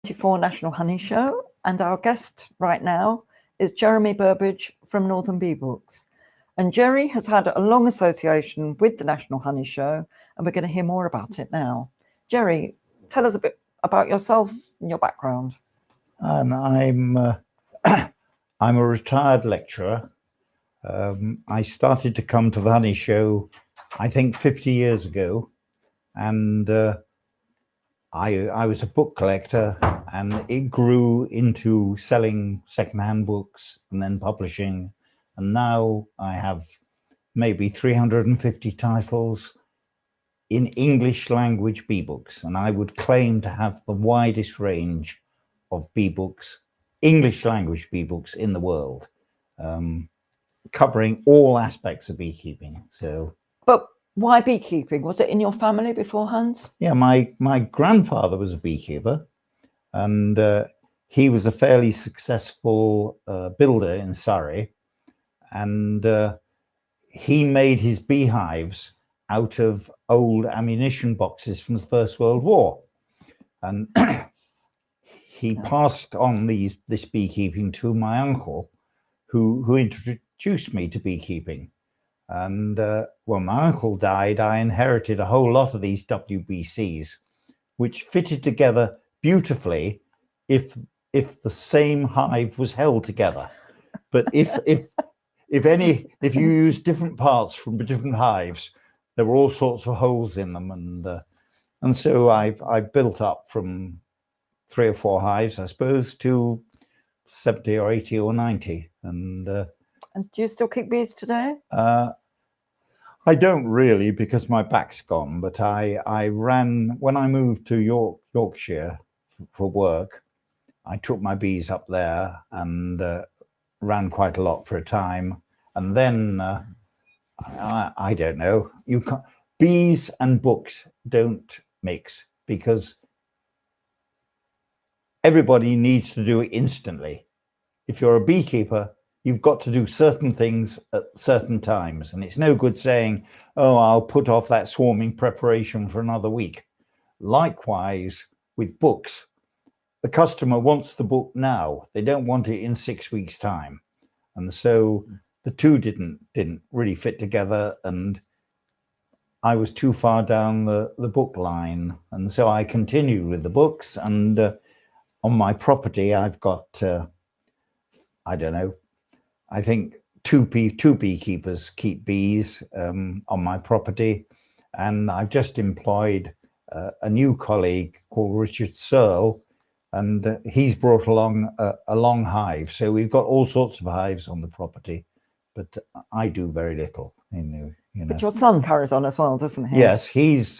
2024 National Honey Show, and our guest right now is Jeremy Burbidge from Northern Bee Books. And Jerry has had a long association with the National Honey Show, and we're going to hear more about it now. Jerry, tell us a bit about yourself and your background. I'm I'm a retired lecturer. I started to come to the Honey Show, I think 50 years ago, and I was a book collector, and it grew into selling secondhand books and then publishing, and now I have maybe 350 titles in English language bee books, and I would claim to have the widest range of bee books, English language bee books in the world, covering all aspects of beekeeping. But why beekeeping? Was it in your family beforehand? Yeah, my grandfather was a beekeeper, and he was a fairly successful builder in Surrey, and he made his beehives out of old ammunition boxes from the First World War, and he passed on this beekeeping to my uncle, who introduced me to beekeeping. And when my uncle died, I inherited a whole lot of these WBCs, which fitted together beautifully if the same hive was held together. But if you use different parts from different hives, there were all sorts of holes in them, and so I built up from 3 or 4 hives, I suppose, to 70 or 80 or 90. And do you still keep bees today? I don't really, because my back's gone, but I ran, when I moved to Yorkshire for work, I took my bees up there and ran quite a lot for a time. And then, I don't know, bees and books don't mix, because everybody needs to do it instantly. If you're a beekeeper, you've got to do certain things at certain times, and it's no good saying, oh, I'll put off that swarming preparation for another week. Likewise with books, the customer wants the book now. They don't want it in 6 weeks' time. And so the two didn't really fit together, and I was too far down the book line. And so I continued with the books, and on my property, I've got, I don't know, I think two beekeepers keep bees on my property, and I've just employed a new colleague called Richard Searle, and he's brought along a long hive. So we've got all sorts of hives on the property, but I do very little. You know. But your son carries on as well, doesn't he? Yes, he's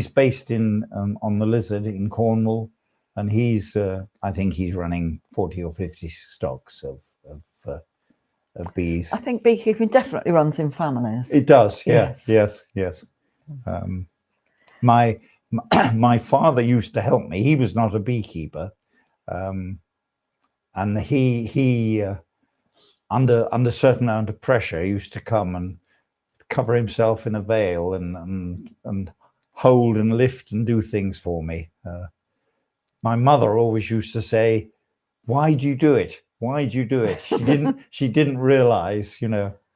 based in on the Lizard in Cornwall, and I think he's running 40 or 50 stocks of bees. I think beekeeping definitely runs in families. It does, yes. My father used to help me. He was not a beekeeper, and he under certain amount of pressure, used to come and cover himself in a veil and hold and lift and do things for me. My mother always used to say, "Why do you do it? Why do you do it?" She didn't realize,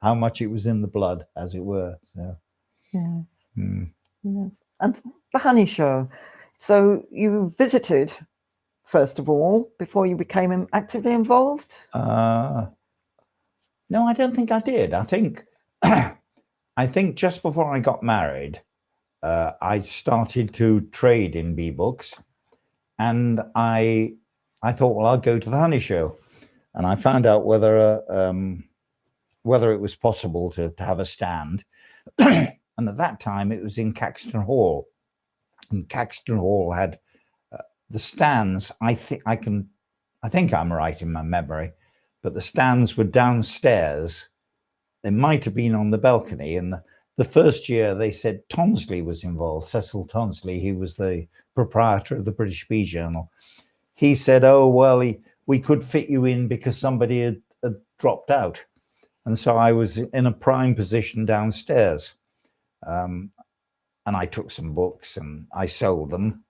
how much it was in the blood, as it were. So. Yes. Yes. And the Honey Show. So you visited, first of all, before you became actively involved? No, I don't think I did. I think just before I got married, I started to trade in bee books, and I thought, well, I'll go to the Honey Show. And I found out whether it was possible to have a stand. And at that time, it was in Caxton Hall. And Caxton Hall had the stands. I think I'm right in my memory, but the stands were downstairs. They might have been on the balcony. And the first year, they said Tonsley was involved. Cecil Tonsley, he was the proprietor of the British Bee Journal. He said, "Oh, well, we could fit you in because somebody had dropped out." And so I was in a prime position downstairs. And I took some books and I sold them.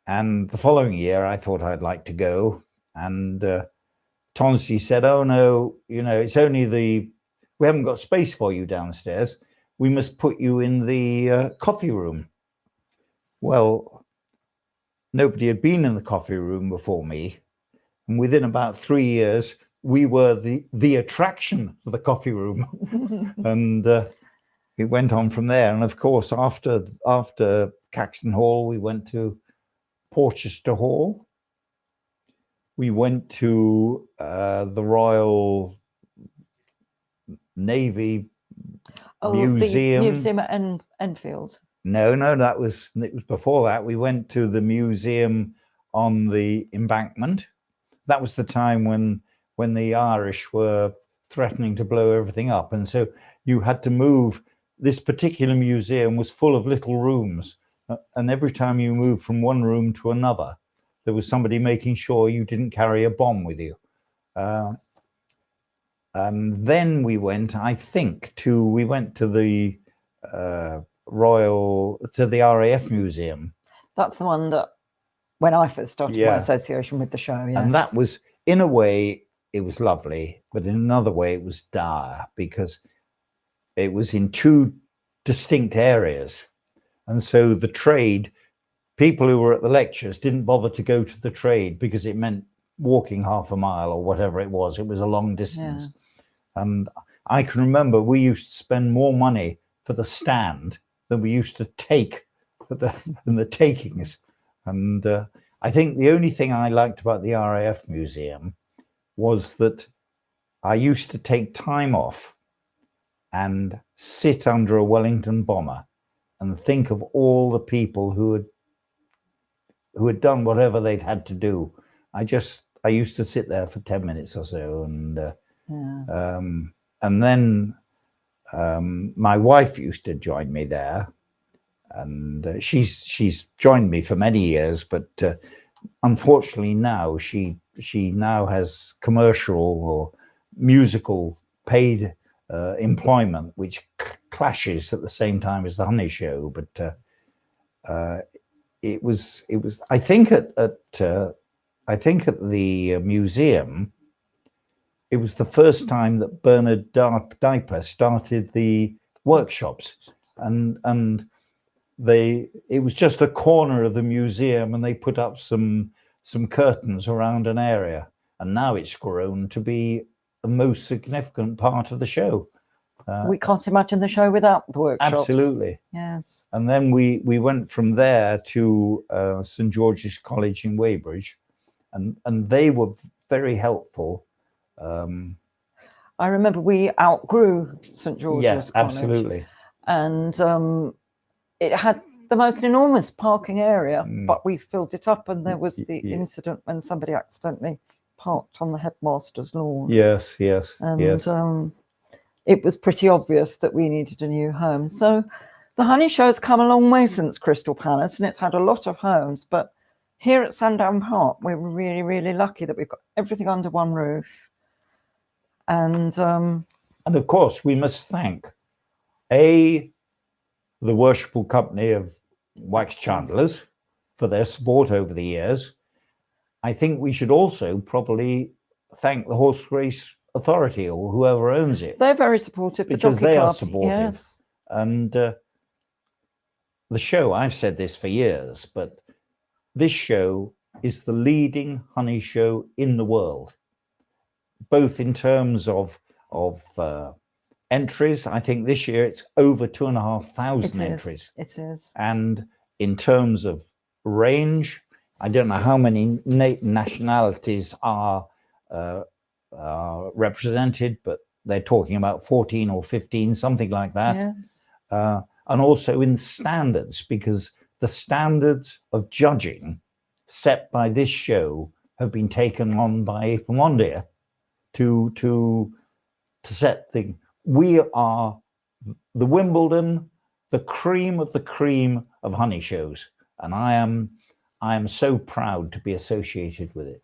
And the following year, I thought I'd like to go. And Tonsi said, "Oh, no, it's only we haven't got space for you downstairs. We must put you in the coffee room." Well, nobody had been in the coffee room before me. And within about 3 years, we were the attraction for the coffee room. And it went on from there. And of course, after Caxton Hall, we went to Porchester Hall. We went to the Royal Navy Museum. The museum at Enfield. No, it was before that. We went to the museum on the embankment. That was the time when the Irish were threatening to blow everything up, and so you had to move. This particular museum was full of little rooms, and every time you moved from one room to another, there was somebody making sure you didn't carry a bomb with you. And then we went, I think, to the RAF Museum. That's the one that when I first started my association with the show. Yes. And that was, in a way, it was lovely, but in another way, it was dire because it was in two distinct areas. And so the trade, people who were at the lectures didn't bother to go to the trade because it meant walking half a mile or whatever it was. It was a long distance. Yes. And I can remember we used to spend more money for the stand than we used to take in the takings. And I think the only thing I liked about the RAF Museum was that I used to take time off and sit under a Wellington bomber and think of all the people who had done whatever they'd had to do. I used to sit there for 10 minutes or so, and then my wife used to join me there, and she's joined me for many years, but unfortunately now she now has commercial or musical paid employment, which clashes at the same time as the Honey Show. But it was I think at the museum, it was the first time that Bernard Diaper started the workshops, and it was just a corner of the museum, and they put up some curtains around an area, and now it's grown to be the most significant part of the show. We can't imagine the show without the workshops. Absolutely. Yes. And then we went from there to St George's College in Weybridge, and they were very helpful. I remember we outgrew St George's College. Absolutely. And it had the most enormous parking area, but we filled it up, and there was the incident when somebody accidentally parked on the headmaster's lawn. Yes. And it was pretty obvious that we needed a new home. So the Honey Show's come a long way since Crystal Palace, and it's had a lot of homes. But here at Sandown Park, we're really, really lucky that we've got everything under one roof. And of course, we must thank the Worshipful Company of Wax Chandlers for their support over the years. I think we should also probably thank the Horse Race Authority or whoever owns it. They're very supportive. Because they are supportive. Yes. And the show, I've said this for years, but this show is the leading honey show in the world, both in terms of entries. I think this year it's over 2,500 entries. It is. And in terms of range, I don't know how many nationalities are represented, but they're talking about 14 or 15, something like that. Yes. And also in standards, because the standards of judging set by this show have been taken on by Apimondia to set things. We are the Wimbledon, the cream of honey shows, and I am so proud to be associated with it.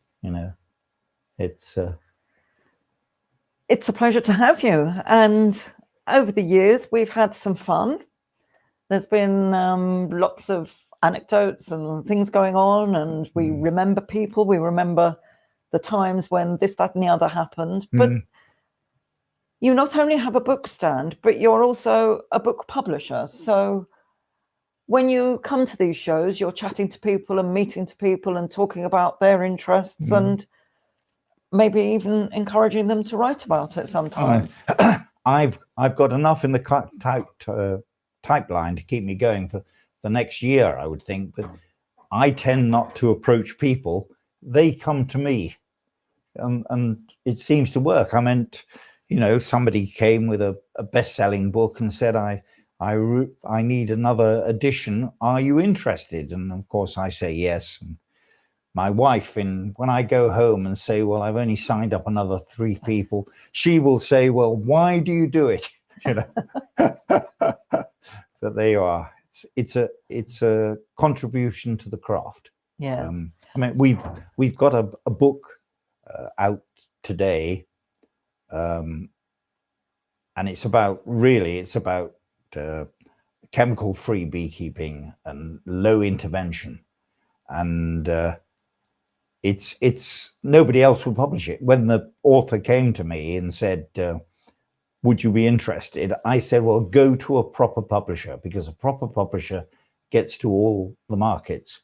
It's a pleasure to have you. And over the years, we've had some fun. There's been lots of anecdotes and things going on, and we remember people, we remember the times when this, that, and the other happened. But you not only have a book stand, but you're also a book publisher. So when you come to these shows, you're chatting to people and meeting to people and talking about their interests and maybe even encouraging them to write about it sometimes. I've got enough in the pipeline to keep me going for the next year, I would think. But I tend not to approach people; they come to me, and it seems to work. I meant, somebody came with a best-selling book and said, I need another edition. Are you interested? And of course, I say yes. And my wife, when I go home and say, well, I've only signed up another 3 people, she will say, well, why do you do it? But there you are. It's a contribution to the craft. Yes. I mean, we've got a book out today, and it's about chemical-free beekeeping and low intervention, and it's nobody else will publish it. When the author came to me and said, would you be interested? I said, well, go to a proper publisher, because a proper publisher gets to all the markets,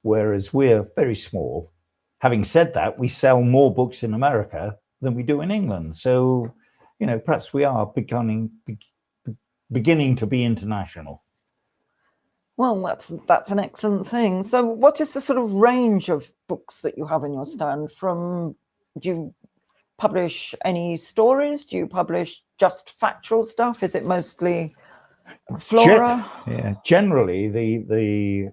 whereas we're very small. Having said that, we sell more books in America than we do in England. So, perhaps we are beginning to be international. Well, that's an excellent thing. So what is the sort of range of books that you have in your stand? Do you publish any stories? Do you publish just factual stuff? Is it mostly flora? Generally,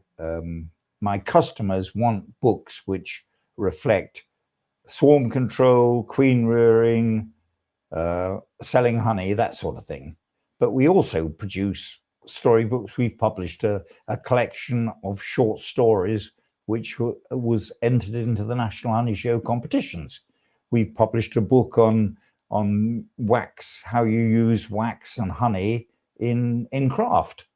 my customers want books which reflect swarm control, queen rearing, selling honey, that sort of thing. But we also produce storybooks. We've published a collection of short stories which was entered into the National Honey Show competitions. We've published a book on wax, how you use wax and honey in craft.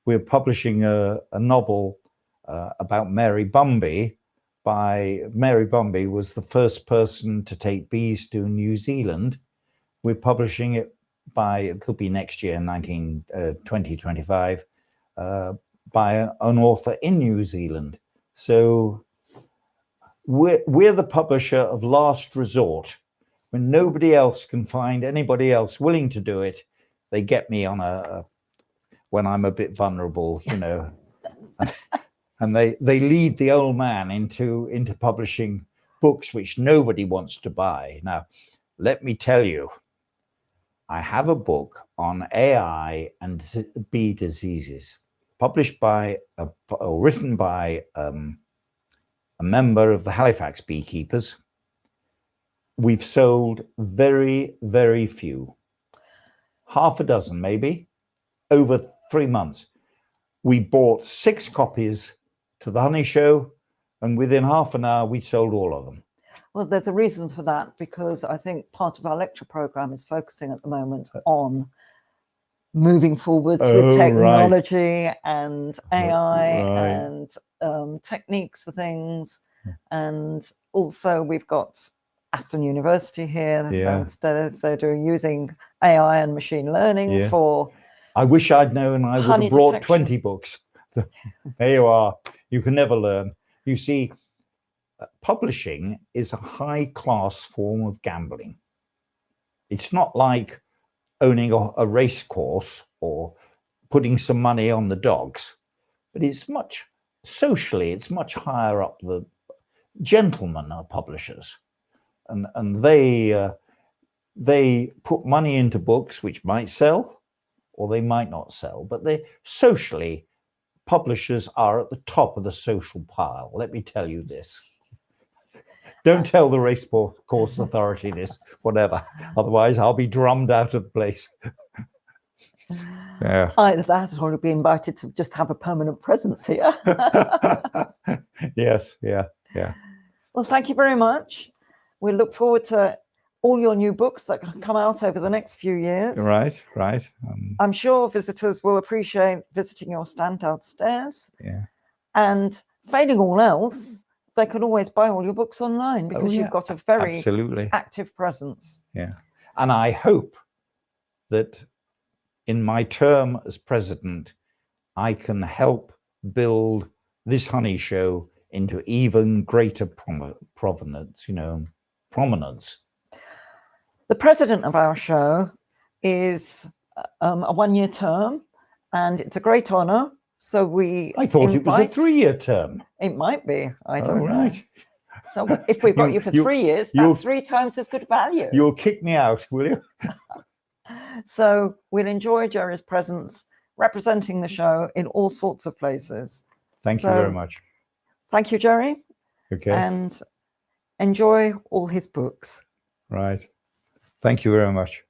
We're publishing a novel about Mary Bumby. Mary Bumby was the first person to take bees to New Zealand. We're publishing it it'll be next year, 2025, by an author in New Zealand. So we're the publisher of last resort. When nobody else can find anybody else willing to do it, they get me on when I'm a bit vulnerable, and they lead the old man into publishing books which nobody wants to buy. Now, let me tell you, I have a book on AI and bee diseases, published written by a member of the Halifax beekeepers. We've sold very, very few, half a dozen maybe, over 3 months. We bought 6 copies to the honey show, and within half an hour we sold all of them. Well, there's a reason for that, because I think part of our lecture program is focusing at the moment on moving forwards with technology and AI and techniques for things. And also we've got Aston University here downstairs. They're using AI and machine learning for... I wish I'd known. I would have brought 20 books. There you are. You can never learn. You see, publishing is a high-class form of gambling. It's not like owning a race course or putting some money on the dogs, but it's much higher up. The gentlemen are publishers, and they put money into books which might sell or they might not sell, but publishers are at the top of the social pile. Let me tell you this. Don't tell the race course authority this, whatever. Otherwise, I'll be drummed out of the place. Either that, or be invited to just have a permanent presence here. Yes, yeah. Well, thank you very much. We look forward to all your new books that come out over the next few years. Right. I'm sure visitors will appreciate visiting your stand downstairs. Yeah. And failing all else, they can always buy all your books online because you've got a very absolutely active presence. Yeah. And I hope that in my term as president, I can help build this honey show into even greater prominence. The president of our show is a one-year term, and it's a great honor. So I thought it was a 3-year term. It might be. I don't know. Right. So if we've got you for 3 years, that's 3 times as good value. You'll kick me out, will you? So we'll enjoy Jerry's presence representing the show in all sorts of places. Thank you very much. Thank you, Jerry. Okay. And enjoy all his books. Right. Thank you very much.